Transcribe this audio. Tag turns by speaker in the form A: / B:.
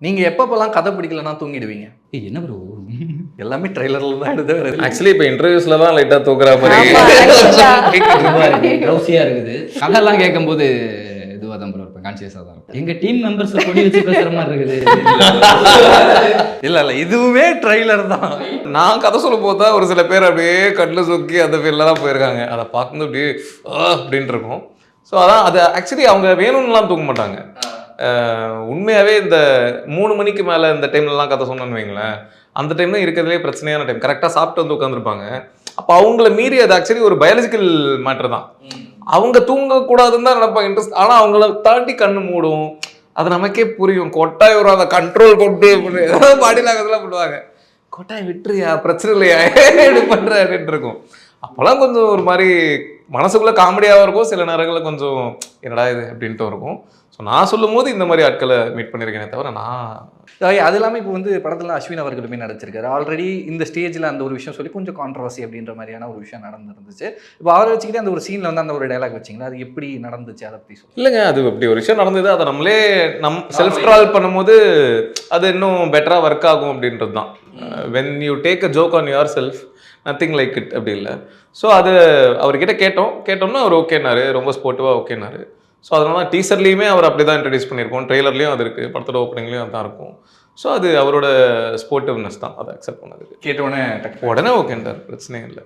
A: நீங்க எப்பப்பெல்லாம் கதை பிடிக்கலன்னா தூங்கிடுவீங்க?
B: என்ன ப்ரோ
A: எல்லாமே ட்ரெய்லர்ல தான் எடுத்து வருது.
C: ஆக்சுவலி இப்போ இன்டர்வியூஸ்ல தான் லைட்டா தூக்குற மாதிரி
B: ட்ரௌசியா இருக்குது. கதையெல்லாம் கேட்கும்போது இதுவாக தான் ப்ரோ இருப்பேன், கான்சியஸாக தான் இருப்பேன். எங்க டீம் மெம்பர்ஸ் பொடி வச்சு பேசுற மாதிரி இருக்குது.
A: இல்ல இதுவுமே ட்ரெய்லர் தான்.
C: நான் கதை சொல்லும் போது தான் ஒரு சில பேர் அப்படியே கட்டில் சொக்கி அந்த ஃபீல்டில் தான் போயிருக்காங்க. அதை பார்க்கும்போது அப்படியே அப்படின்ட்டு இருக்கும். ஸோ அதான் அது ஆக்சுவலி அவங்க வேணும்னுலாம் தூங்க மாட்டாங்க. உண்மையாகவே இந்த 3 மணிக்கு மேலே இந்த டைம்லலாம் கதை சொன்னேன்னு வைங்களேன், அந்த டைம் தான் இருக்கிறதுலே பிரச்சனையான டைம். கரெக்டாக சாப்பிட்டு வந்து உட்காந்துருப்பாங்க. அப்போ அவங்கள மீறி அது ஆக்சுவலி ஒரு பயாலஜிக்கல் மேட்டர் தான். அவங்க தூங்கக்கூடாதுன்னு தான் நினைப்பாங்க இன்ட்ரெஸ்ட். ஆனால் அவங்கள தாண்டி கண்ணு மூடும். அது நமக்கே புரியும். கொட்டாய் வரும், அதை கண்ட்ரோல் கொண்டு பாடி லாங்குவேஜ்லாம் பண்ணுவாங்க. கொட்டாய் விட்டுறியா, பிரச்சனை இல்லையா, எப்படி பண்ணுற அப்படின்ட்டு இருக்கும். அப்போல்லாம் கொஞ்சம் ஒரு மாதிரி மனசுக்குள்ளே காமெடியாகவும் இருக்கும், சில நேரங்களில் கொஞ்சம் என்னடா இது அப்படின்ட்டு இருக்கும். ஸோ நான் சொல்லும் போது இந்த மாதிரி ஆட்களை மீட் பண்ணியிருக்கேனே தவிர
A: அது இல்லாமல் இப்போ வந்து படத்தில் அஸ்வின் அவர்களுமே நடிச்சிருக்காரு. ஆல்ரெடி இந்த ஸ்டேஜில் அந்த ஒரு விஷயம் சொல்லி கொஞ்சம் கான்ட்ரவர்சி அப்படின்ற மாதிரியான ஒரு விஷயம் நடந்துருந்துச்சு. இப்போ அவரை வச்சுக்கிட்டு அந்த ஒரு சீனில் வந்து அந்த ஒரு டைலாக் வச்சிங்களா, அது எப்படி நடந்துச்சு அதை பற்றி சொல்லுங்கள்.
C: இல்லைங்க, அது அப்படி ஒரு விஷயம் நடந்தது. அதை நம்மளே செல்ஃப் ட்ராவல் பண்ணும்போது அது இன்னும் பெட்டராக ஒர்க் ஆகும் அப்படின்றது தான். When you take a joke on your self, nothing like it அப்படி இல்லை. ஸோ அது அவர்கிட்ட கேட்டோம்னா அவர் ஓகேனாரு, ரொம்ப ஸ்போர்ட்டிவாக ஓகேனாரு. ஸோ அதனால டீசர்லேயுமே அவர் அப்படி தான் இன்ட்ரடியூஸ் பண்ணியிருக்கோம், ட்ரெய்லர்லேயும் அது இருக்குது, படத்தோட ஓப்பனிங்லேயும் அதுதான் இருக்கும். ஸோ அது அவரோட ஸ்போர்ட்டிவ்னஸ் தான், அதை அக்செப்ட் பண்ணதுக்கு.
A: கேட்டோடனே
C: உடனே ஓகேன்றார், பிரச்சனையே இல்லை.